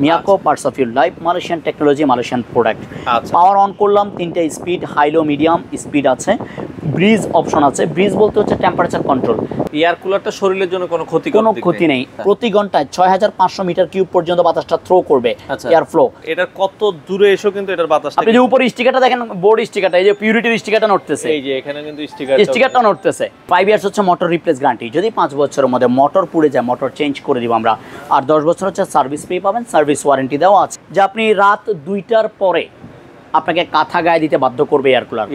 Miyako parts of your life, Malaysian technology, Malaysian product. Power on করলাম, 3টা speed, high low medium speed আছে, breeze option আছে। Breeze বলতে হচ্ছে টেম্পারেচার কন্ট্রোল। এয়ার কুলারটা শরীরের জন্য কোনো ক্ষতি নেই। প্রতি ঘন্টায় 6500 মিটার কিউব পর্যন্ত বাতাসটা থ্রো করবে, এয়ার ফ্লো। এটা কত দূরে এসো কিন্তু এটার বাতাসটা, আপনি যে উপরে স্টিকারটা দেখেন, বোর্ড স্টিকারটা, এই যে পিউরিটির স্টিকারটা নড়তেছে, এই যে এখানে কিন্তু স্টিকারটা নড়তেছে। 5 ইয়ার্স হচ্ছে মোটর রিপ্লেস গ্যারান্টি। যদি 5 বছরের মধ্যে মোটর পুড়ে যায়, মোটর চেঞ্জ করে দিব আমরা। আর 10 বছর হচ্ছে সার্ভিস পে পাবেন, সার্ভিস ওয়ারেন্টি দেওয়া আছে। যে আপনি রাত 2টার পরে আপনাকে কাঁথা গায়ে দিতে বাধ্য করবে এয়ার কুলার।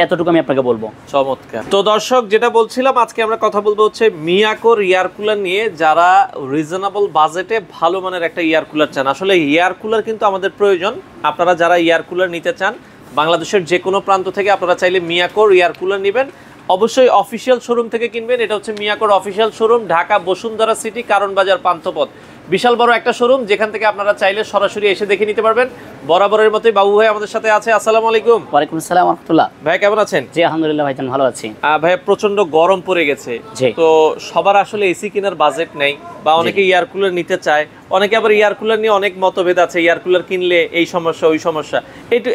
এতটুকু আমি আপনাকে বলবো। চমৎকার। তো দর্শক, যেটা বলছিলাম, আজকে আমরা কথা বলবো হচ্ছে মিয়াকোর এয়ার কুলার নিয়ে। যারা রিজনেবল বাজেটে ভালো মানের একটা এয়ার কুলার চান, আসলে এয়ার কুলার কিন্তু আমাদের প্রয়োজন। আপনারা যারা এয়ার কুলার নিতে চান, বাংলাদেশের যে কোনো প্রান্ত থেকে আপনারা চাইলে মিয়াকোর এয়ার কুলার নেবেন। অবশ্যই অফিসিয়াল শোরুম থেকে কিনবেন। এটা হচ্ছে মিয়াকোর official showroom, Dhaka Bashundhara city, Karwan Bazar, Panthapath. বিশাল বড় একটা শোরুম, যেখান থেকে আপনারা চাইলে সরাসরি এসে দেখে নিতে পারবেন। বরাবরের মতোই বাবু ভাই আমাদের সাথে আছে। আসসালামু আলাইকুম। ওয়ালাইকুম আসসালাম ওয়া রাহমাতুল্লাহ। ভাই কেমন আছেন? জি আলহামদুলিল্লাহ ভাইজান, ভালো আছি। ভাই প্রচন্ড গরম পড়ে গেছে, তো সবার আসলে এসি কেনার বাজেট নেই, বা অনেকে এয়ার কুলার নিতে চায়, অনেকে আবার এয়ার কুলার নিয়ে অনেক মতভেদ আছে। এয়ার কুলার কিনলে এই সমস্যা, ওই সমস্যা,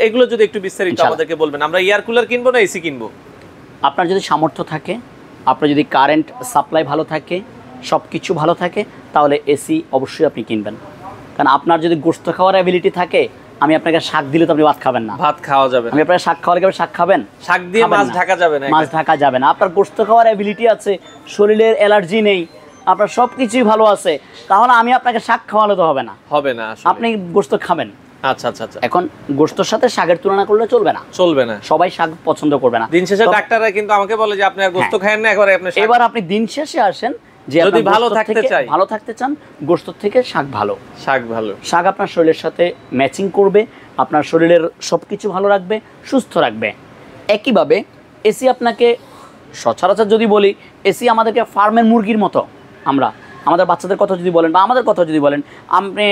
এগুলো যদি একটু বিস্তারিত আমাদেরকে বলবেন। আমরা এয়ার কুলার কিনবো না এসি কিনবো? আপনার যদি সামর্থ্য থাকে, আপনার যদি কারেন্ট সাপ্লাই ভালো থাকে, সব কিছু ভালো থাকে, তাহলে এসি অবশ্যই আপনি কিনবেন। কারণ আপনার যদি গোশত খাওয়ার অ্যাবিলিটি থাকে, আমি আপনাকে শাক দিলে তো আপনি ভাত খাবেন না। ভাত খাওয়া যাবে। আমি আপনাকে শাক খাওয়ালে শাক খাবেন? শাক দিয়ে মাছ ঢাকা যাবে না, মাছ ঢাকা যাবে না। আপনার গোশত খাওয়ার অ্যাবিলিটি আছে, শরীরের অ্যালার্জি নেই, আপনার সব কিছুই ভালো আছে, তাহলে আমি আপনাকে শাক খাওয়ালে তো হবে না। আপনি গোশত খাবেন। আচ্ছা আচ্ছা আচ্ছা। এখন গোশতের সাথে শাকের তুলনা করলে চলবে না, সবাই শাক পছন্দ করবে না। দিন শেষে ডাক্তাররা কিন্তু আমাকে বলে যে আপনি আর গোশত খায়েন না, একবারে আপনি শাক। এবার আপনি দিন শেষে আসেন, যে যদি ভালো থাকতে চান, গোশত থেকে শাক ভালো। শাক আপনার শরীরের সাথে ম্যাচিং করবে, আপনার শরীরের সবকিছু ভালো রাখবে, সুস্থ রাখবে। একইভাবে এসি আপনাকে সচরাচর যদি বলি, এসি আমাদেরকে ফার্মের মুরগির মতো। আমাদের বাচ্চাদের কথা যদি বলেন, বা আমাদের কথা যদি বলেন, আপনি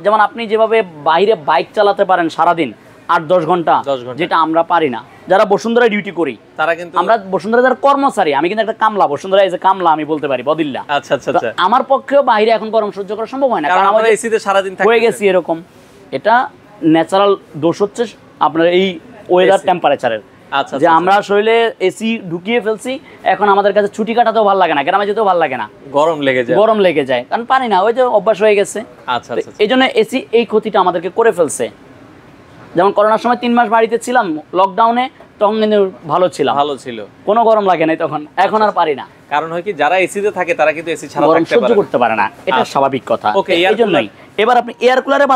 যেমন আপনি যেভাবে বাইরে বাইক চালাতে পারেন সারাদিন 8-10 ঘন্টা, যেটা আমরা পারি না যারা বসুন্ধরায় ডিউটি করি। তারা কিন্তু, আমরা বসুন্ধরা যারা কর্মচারী, আমি কিন্তু একটা কামলা, বসুন্ধরা এসে কামলা আমি বলতে পারি বদিল্লা। আচ্ছা আচ্ছা আচ্ছা। আমার পক্ষেও বাইরে এখন গরম সহ্য করা সম্ভব হয় না, কারণ আমরা এসিতে সারাদিন হয়ে গেছি এরকম। এটা ন্যাচারাল দোষ হচ্ছে আপনার এই ওয়েদার টেম্পারেচারের, যে আমরা শরীরে এসি ঢুকিয়ে ফেলছি। এখন আমাদের কাছে ছুটি কাটাতেও ভালো লাগে না, গ্রামে যেতেও ভালো লাগে না, গরম লেগে যায়, কারণ পানি না, ওই যে অভ্যাস হয়ে গেছে। এই জন্য এসি এই ক্ষতিটা আমাদেরকে করে ফেলছে। যেমন করোনার সময় 3 মাস বাড়িতে ছিলাম লকডাউনে, তখন কিন্তু ভালো ছিল, কোনো গরম লাগে নাই তখন। এখন আর পারি না, কারণ হয় কি, যারা এসিতে থাকে তারা কিন্তু এসি ছাড়া গরম সহ্য করতে পারে না, এটা স্বাভাবিক কথা। এই জন্যই এবার আপনি এয়ার কুলারে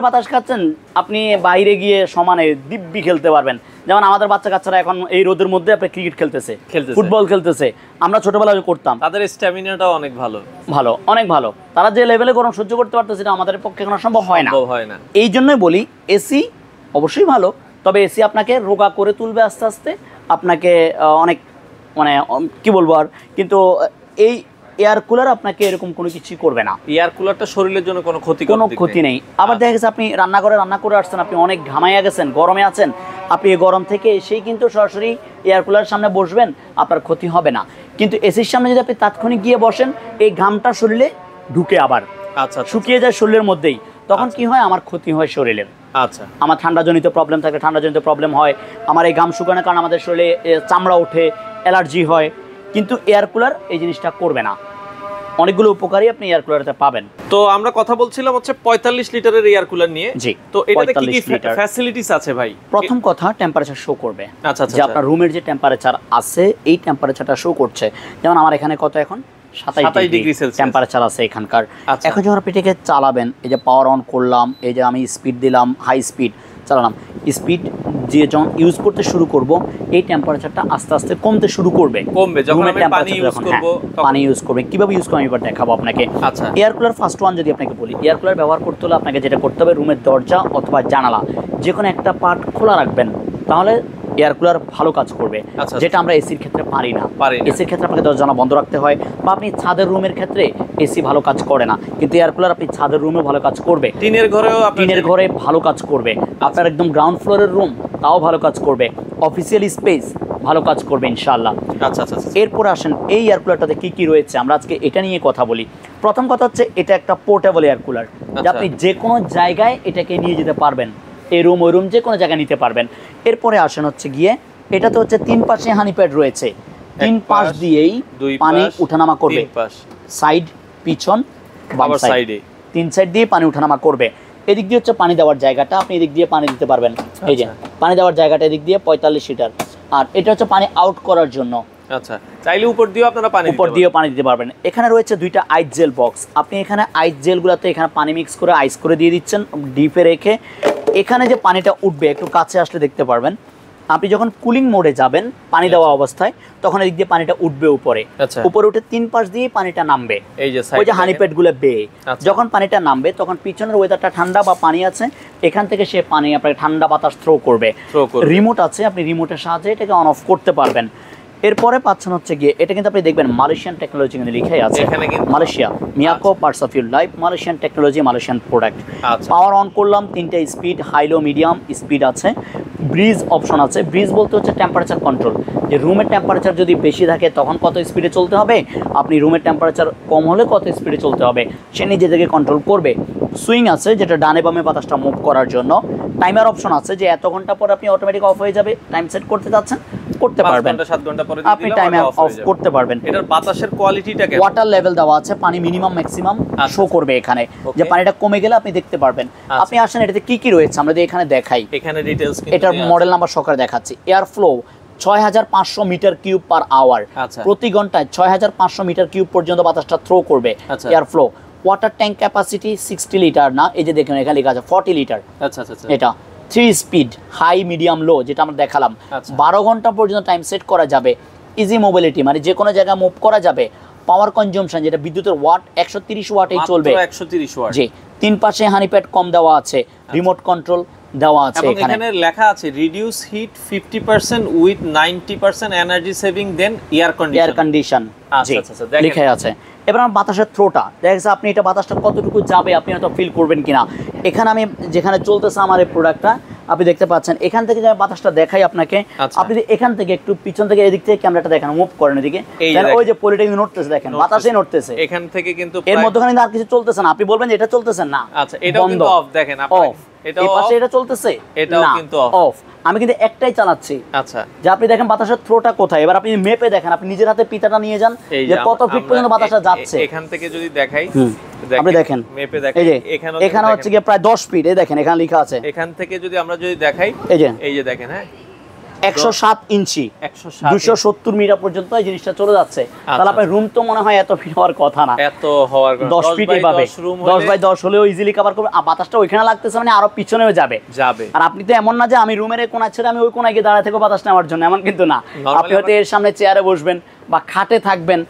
বাতাস খাচ্ছেন, আপনি বাইরে গিয়ে সমানে দিব্যি খেলতে পারবেন। যেমন আমাদের বাচ্চা কাচ্চারা এখন এই রোদের মধ্যে আপনি ক্রিকেট খেলতেছে, ফুটবল খেলতেছে। আমরা ছোটবেলায় করতাম, তাদের স্ট্যামিনাটাও অনেক অনেক ভালো। তারা যে লেভেলে গরম সহ্য করতে পারতেছে, এটা আমাদের পক্ষে এখন সম্ভব হয় না। এই জন্যই বলি এসি অবশ্যই ভালো, তবে এসি আপনাকে রোগা করে তুলবে আস্তে আস্তে, আপনাকে অনেক মানে কি বলবো আর। কিন্তু এই এয়ার কুলার আপনাকে এরকম কোনো কিছু করবে না। এয়ার কুলারটা শরীরের জন্য কোনো ক্ষতি নেই। আবার দেখা গেছে আপনি রান্না করে আসছেন, আপনি অনেক ঘামাইয়া গেছেন, গরমে আছেন, আপনি এই গরম থেকে এসেই কিন্তু সরাসরি এয়ার কুলারের সামনে বসবেন, আপনার ক্ষতি হবে না। কিন্তু এসির সামনে যদি আপনি তাৎক্ষণিক গিয়ে বসেন, এই ঘামটা শরীরে ঢুকে আবার শুকিয়ে যায় শরীরের মধ্যেই, তখন কি হয়, আমার ক্ষতি হয় শরীরের। আমার ঠান্ডাজনিত প্রবলেম থাকে, ঠান্ডাজনিত প্রবলেম হয়। আমার এই ঘাম শুকানোর কারণে আমাদের শরীরে চামড়া ওঠে, অ্যালার্জি হয়। কিন্তু এয়ার কুলার এই জিনিসটা করবে না। অনেকগুলো উপকারী আপনি এয়ার কুলারতে পাবেন। তো আমরা কথা বলছিলাম হচ্ছে 45 লিটারের এয়ার কুলার নিয়ে। জি, তো এটাতে কি কি ফ্যাসিলিটিস আছে ভাই? প্রথম কথা, টেম্পারেচার শো করবে। যে আপনার রুমের যে টেম্পারেচার আছে, এই টেম্পারেচারটা শো করছে। যেমন আমার এখানে কত এখন 27 ডিগ্রি সেলসিয়াস টেম্পারেচার আছে এখানকার। এখন যখন আপনি এটাকে চালাবেন, এই যে পাওয়ার অন করলাম, এই যে আমি স্পিড দিলাম, হাই স্পিড চালালাম, স্পিড যে যখন ইউজ করতে শুরু করব, এই টেম্পারেচারটা আস্তে আস্তে কমতে শুরু করবে। যখন আমি পানি ইউজ করবে, কিভাবে ইউজ করবে আমি এবার দেখাবো আপনাকে। এয়ার কুলার ফার্স্ট ওয়ান যদি আপনাকে বলি, এয়ার কুলার ব্যবহার করতে হলে আপনাকে যেটা করতে হবে, রুমের দরজা অথবা জানালা যে কোনো একটা পার্ট খোলা রাখবেন, তাহলে এয়ার কুলার ভালো কাজ করবে, যেটা আমরা এসির ক্ষেত্রে পারি না। এসির ক্ষেত্রে আপনাকে দরজা বন্ধ রাখতে হয়, বা আপনি ছাদের রুমের ক্ষেত্রে এসি ভালো কাজ করে না, কিন্তু এয়ার কুলার আপনি ছাদের রুমে ভালো কাজ করবে, টিনের ঘরে ভালো কাজ করবে, আপনার একদম গ্রাউন্ড ফ্লোরের রুম তাও ভালো কাজ করবে, অফিসিয়াল স্পেস ভালো কাজ করবে ইনশাআল্লাহ। আচ্ছা আচ্ছা। এরপর আসেন এই এয়ার কুলারটাতে কি কি রয়েছে, আমরা আজকে এটা নিয়ে কথা বলি। প্রথম কথা হচ্ছে এটা একটা পোর্টেবল এয়ার কুলার, যে আপনি যে কোনো জায়গায় এটাকে নিয়ে যেতে পারবেন, এই রুম ওই রুম যে কোনো জায়গায় নিতে পারবেন। এরপরে আসেন হচ্ছে গিয়ে এটাতে হচ্ছে 3 পাশে হানি প্যাড রয়েছে, 3 পাশ দিয়েই পানি উঠানামা করবে, সাইড পিছন বাম সাইডে 3 সাইড দিয়ে পানি উঠানামা করবে। এদিক দিয়ে হচ্ছে পানি দেওয়ার জায়গাটা, আপনি এদিক দিয়ে পানি দিতে পারবেন, এই যে পানি দেওয়ার জায়গাটা এদিক দিয়ে 45 লিটার। আর এটা হচ্ছে পানি আউট করার জন্য, আচ্ছা চাইলে উপর দিয়েও আপনারা উপর দিয়েও পানি দিতে পারবেন। এখানে রয়েছে 2টা আইস জেল বক্স, আপনি এখানে আইস জেলগুলোতে এখানে পানি মিক্স করে আইস করে দিয়ে দিচ্ছেন ডিপে রেখে। এখানে যে পানিটা উঠবে একটু কাছে আসলে দেখতে পারবেন, আপনি যখন কুলিং মোডে যাবেন পানি দেওয়া অবস্থায় তখন এদিক দিয়ে পানিটা উঠবে উপরে, উপরে উঠে 3 পাশ দিয়ে পানিটা নামবে, ওই যে হানি প্যাড গুলো বেয়ে যখন পানিটা নামবে তখন পিছনের ওয়েদারটা ঠান্ডা বা পানি আছে, এখান থেকে সে পানি আপনাকে ঠান্ডা বাতাস থ্রো করবে। রিমোট আছে, আপনি রিমোটের সাহায্যে এটাকে অন অফ করতে পারবেন। এরপরে পাচ্ছেন হচ্ছে গিয়ে এটা কিন্তু আপনি দেখবেন মালয়েশিয়ান টেকনোলজি কিন্তু লিখাই আছে, Malaysia Miyako parts of your life, Malaysian technology, Malaysian product. Power on করলাম, 3টা speed, high low medium speed আছে, ব্রিজ অপশন আছে। ব্রিজ বলতে হচ্ছে টেম্পারেচার কন্ট্রোল, যে রুমের টেম্পারেচার যদি বেশি থাকে তখন কত স্পিডে চলতে হবে, আপনি রুমের টেম্পারেচার কম হলে কত স্পিডে চলতে হবে সে নিজে থেকে কন্ট্রোল করবে। সুইং আছে যেটা ডানে বামে বাতাসটা মুভ করার জন্য। টাইমার অপশন আছে যে এত ঘন্টা পর আপনি অটোমেটিক অফ হয়ে যাবে, টাইম সেট করতে যাচ্ছেন করতে পারবেন, 7 ঘন্টা পরে আপনি টাইমার অফ করতে পারবেন। এটার বাতাসের কোয়ালিটিটা কেমন? ওয়াটার লেভেল দেওয়া আছে, পানি মিনিমাম ম্যাক্সিমাম শো করবে এখানে, যে পানিটা কমে গেলে আপনি দেখতে পারবেন। আপনি আসেন এটাতে কি কি রয়েছে আমরা যদি এখানে দেখাই, এখানে ডিটেইলস এটার মডেল নাম্বার সহকারে দেখাচ্ছি। Air flow 6500 metre cube per hour, প্রতি ঘন্টায় 6500 মিটার কিউব পর্যন্ত বাতাসটা থ্রো করবে air flow. Water tank capacity 60 litre না, এই যে দেখুন এখানে লেখা আছে 40 লিটার। আচ্ছা আচ্ছা। এটা 3 স্পিড, হাই মিডিয়াম লো, যেটা আমরা দেখালাম। 12 ঘন্টা পর্যন্ত টাইম সেট করা যাবে। ইজি মোবিলিটি মানে যে কোনো জায়গায় মুভ করা যাবে। পাওয়ার কনজাম্পশন যেটা বিদ্যুতের ওয়াট 130 ওয়াটেই চলবে, 130 ওয়াট। জি, 3 পাশে হানি প্যাড কম দেওয়া আছে, রিমোট কন্ট্রোল দেওয়া আছে। এখানে লেখা আছে reduce heat 50% with 90% energy saving then air condition. জি লেখা আছে। এবার আমার বাতাসের থ্রোটা দেখা যাচ্ছে, আপনি এটা বাতাসটা কতটুকু যাবে আপনি হয়তো ফিল করবেন কিনা। এখানে আমি যেখানে চলতেছে আমার এই প্রোডাক্টটা আপনি দেখতে পাচ্ছেন, এখান থেকে যে বাতাসটা দেখাই আপনাকে, আপনি যদি এখান থেকে একটু পিছন থেকে এদিক থেকে ক্যামেরাটা দেখেন মুভ করেন এদিকে, ওই যে পলিটেকনিক নড়তেছে দেখেন, বাতাসে নড়তেছে এখান থেকে, কিন্তু এর মধ্যখানে আর কিছু চলতেছে না। আপনি বলবেন যে এটা চলতেছে না, আচ্ছা এটাও কিন্তু অফ, দেখেন আপনি এটাও পাশে এটা চলতেছে, এটাও কিন্তু অফ। আমি কিন্তু একটাই চালাচ্ছি, আচ্ছা, যে আপনি দেখেন বাতাসের থ্রোটা কোথায়। এবার আপনি মেপে দেখেন, আপনি নিজের হাতে পিতাটা নিয়ে যান যে কত ফিট পর্যন্ত বাতাসটা যাচ্ছে। এখান থেকে যদি দেখাই, আপনি দেখেন মেপে দেখেন, এই যে এখানে হচ্ছে কি প্রায় 10 ফিট, এই দেখেন এখানে লেখা আছে। এখান থেকে যদি আমরা দেখাই, এই যে দেখেন, হ্যাঁ 107 ইঞ্চি 270 মিটার পর্যন্ত এই জিনিসটা চলে যাচ্ছে। তাহলে আপনার রুম তো মনে হয় এত ফিট হওয়ার কথা না, এত হওয়ার 10 ফিট এভাবে 10 বাই 10 হলেও ইজিলি কভার করবে। বাতাসটা ওইখানে লাগতেছে মানে আরো পিছনেও যাবে। আর আপনি তো এমন না যে আমি রুমের কোণা ছেড়ে আমি ওই কোণায় গিয়ে দাঁড়ায় থেকে বাতাস নেওয়ার জন্য, এমন কিন্তু না। আপনি হয়তো এর সামনে চেয়ারে বসবেন বা খাটে থাকবেন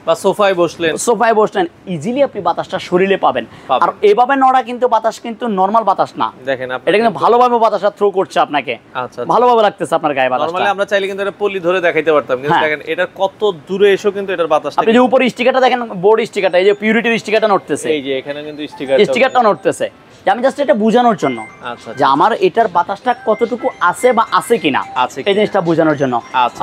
বা সোফায় বসলেন, ইজিলি আপনি বাতাসটা শরীরে পাবেন। আর এভাবে নড়া কিন্তু বাতাস কিন্তু নরমাল বাতাস না, দেখেন এটা কিন্তু ভালোভাবে বাতাসটা থ্রো করছে আপনাকে, ভালোভাবে লাগতেছে আপনার গায়ে বাতাসটা। নরমালি আমরা চাইলে কিন্তু এটা পলি ধরে দেখাইতে পারতাম, কিন্তু দেখেন এটা কত দূরে এসেও কিন্তু এটার বাতাস। আপনি যে উপরে স্টিকারটা দেখেন, বোর্ড স্টিকারটা, এই যে পিউরিটির স্টিকারটা নড়তেছে, এই যে এখানে কিন্তু স্টিকারটা নড়তেছে। আমি জাস্ট এটা বোঝানোর জন্য যে আমার এটার বাতাসটা কতটুকু আছে বা আছে কিনা, এই জিনিসটা বোঝানোর জন্য।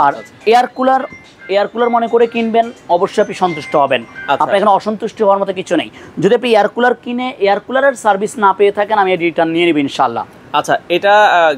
আর এয়ার কুলার মনে করে কিনবেন, অবশ্যই আপনি সন্তুষ্ট হবেন। আপনার এখানে অসন্তুষ্ট হওয়ার মতো কিছু নেই। যদি আপনি এয়ার কুলার কিনে এয়ার কুলারের সার্ভিস না পেয়ে থাকেন, আমি রিটার্ন নিয়ে নেব ইনশাআল্লাহ। আচ্ছা, এটা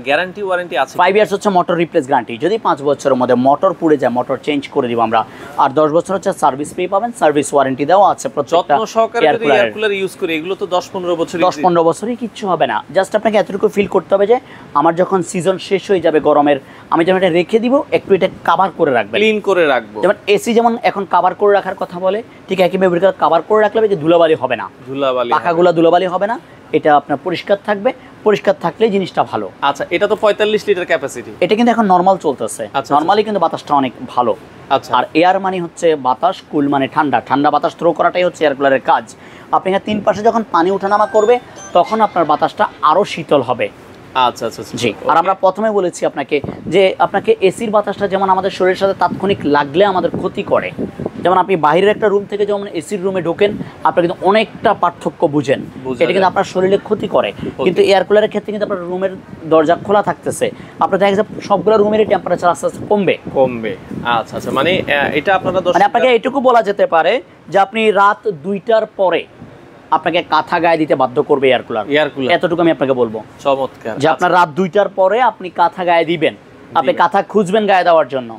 গ্যারান্টি ওয়ারেন্টি আছে? 5 ইয়ার্স হচ্ছে মোটর রিপ্লেস গ্যারান্টি। যদি 5 বছরের মধ্যে মোটর পুড়ে যায়, মোটর চেঞ্জ করে দিব আমরা। আর 10 বছর হচ্ছে সার্ভিস পেয়ে পাবেন, সার্ভিস ওয়ারেন্টি দেওয়া আছে প্রত্যেকটা যত্ন সহকারে যদি এয়ার কুলার ইউজ করি, এগুলো তো 10-15 বছরই 10-15 বছরই কিচ্ছু হবে না। জাস্ট আপনাকে এতটুকু ফিল করতে হবে যে আমার যখন সিজন শেষ হয়ে যাবে গরমের, আমি যেমন এটা রেখে দিব, একটু এটা কভার করে রাখবেন, ক্লিন করে রাখবো। যেমন এসি যেমন এখন কভার করে রাখার কথা বলে, ঠিক একইভাবে কভার করে রাখলে যে ধুলাবালি হবে না, পাখাগুলো ধুলাবালি হবে না, এটা আপনার পরিষ্কার থাকবে। পরিষ্কার থাকলে জিনিসটা ভালো। আচ্ছা, এটা তো 45 লিটার ক্যাপাসিটি, এটা কিন্তু এখন নরমাল চলতেছে। নরমালি কিন্তু বাতাসটা অনেক ভালো। আচ্ছা, আর এয়ার মানে হচ্ছে বাতাস, কুল মানে ঠান্ডা, ঠান্ডা বাতাস থ্রো করাটাই হচ্ছে এয়ার কুলারের কাজ। আপনি এখানে 3 পাশে যখন পানি ওঠানামা করবে, তখন আপনার বাতাসটা আরো শীতল হবে। আচ্ছা আচ্ছা জি। আর আমরা প্রথমে বলেছি আপনাকে যে আপনাকে এসির বাতাসটা যেমন আমাদের শরীরের সাথে তাৎক্ষণিক লাগলে আমাদের ক্ষতি করে, যেমন আপনি বাইরের একটা রুম থেকে যেমন এসির রুমে ঢোকেন, আপনি কিন্তু অনেকটা পার্থক্য বুঝেন, এটা কিন্তু আপনার শরীরে ক্ষতি করে। কিন্তু এয়ার কুলারের ক্ষেত্রে কিন্তু আপনার রুমের দরজা খোলা থাকতেছে, আপনার দেখা যাচ্ছে সবগুলো রুমেরই টেম্পারেচার আস্তে আস্তে কমবে। আচ্ছা আচ্ছা, মানে এটা আপনারা মানে আপনাকে এটুকু বলা যেতে পারে যে আপনি রাত 2টার পরে আপনাকে কাঁথা গায়ে দিতে বাধ্য করবে এয়ার কুলার, এতটুকু আমি আপনাকে বলবো। চমৎকার। যে আপনার রাত 2টার পরে আপনি কাঁথা গায়ে দিবেন, আপনি কাঁথা খুঁজবেন গায়ে দেওয়ার জন্য,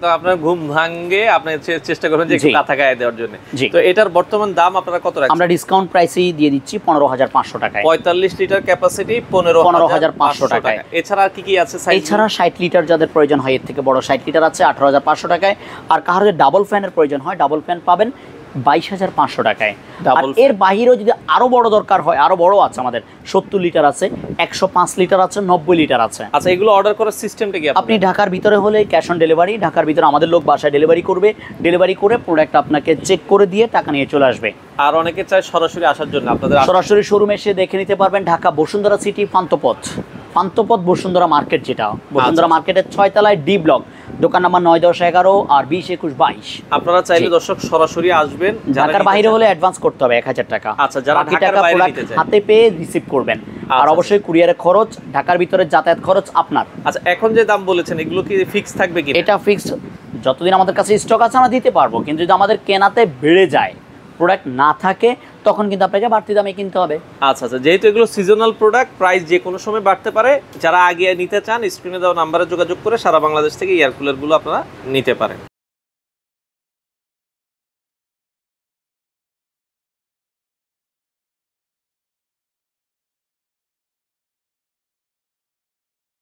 তো আপনার ঘুম ভাঙে, আপনি চেষ্টা করবেন যে কাঁথা গায়ে দেওয়ার জন্য। তো এটার বর্তমান দাম আপনারা কত রাখছেন? আমরা ডিসকাউন্ট প্রাইসেই দিয়ে দিচ্ছি 15,500 টাকায়। 45 লিটার ক্যাপাসিটি 15,500 টাকায়। এছাড়া আর কি কি আছে? এছাড়া 60 লিটার যাদের প্রয়োজন হয়, এর থেকে বড় 60 লিটার আছে 18,500 টাকায়। আর কারোর যদি ডাবল ফ্যানের প্রয়োজন হয়, ডাবল ফ্যান পাবেন 22,500 টাকায়। আর এর বাইরেও যদি আরো বড় দরকার হয়, আরো বড় আছে আমাদের, 70 লিটার আছে, 105 লিটার আছে, 90 লিটার আছে। আচ্ছা, এগুলো অর্ডার করার সিস্টেমটা কি? আপনি ঢাকার ভিতরে হলে ক্যাশ অন ডেলিভারি, ঢাকার ভিতরে আমাদের লোক বাসায় ডেলিভারি করবে, ডেলিভারি করে প্রোডাক্ট আপনাকে চেক করে দিয়ে টাকা নিয়ে চলে আসবে। আর অনেকে চায় সরাসরি আসার জন্য, আপনাদের সরাসরি শোরুমে এসে দেখে নিতে পারবেন। ঢাকা বসুন্ধরা সিটি পান্থপথ বসুন্ধরা মার্কেট, যেটা বসুন্ধরা মার্কেটের 6 তলায় ডি ব্লক, দোকান নাম্বার 9, 10, 11 আর 20, 21, 22। আপনারা চাইলে দর্শক সরাসরি আসবেন। ঢাকার বাইরে হলে অ্যাডভান্স করতে হবে 1000 টাকা। আচ্ছা, যারা ঢাকার বাইরে নিতে চায় হাতে পেয়ে রিসিভ করবেন। আর অবশ্যই কুরিয়ারের খরচ, ঢাকার ভিতরে যাতায়াত খরচ আপনার। আচ্ছা, এখন যে দাম বলেছেন এগুলো কি ফিক্স থাকবে কি? এটা ফিক্সড, যতদিন আমাদের কাছে স্টক আছে আমরা দিতে পারবো, কিন্তু যদি আমাদের কেনাতে বেড়ে যায়, প্রোডাক্ট না থাকে, তখন কিন্তু আপনাকে বাড়তি দামে কিনতে হবে। আচ্ছা আচ্ছা, যেহেতু এগুলো সিজনাল প্রোডাক্ট, প্রাইস যে কোনো সময় বাড়তে পারে। যারা আগে নিতে চান, স্ক্রিনে দেওয়া নাম্বারে যোগাযোগ করে সারা বাংলাদেশ থেকে এয়ার কুলারগুলো আপনারা নিতে পারেন।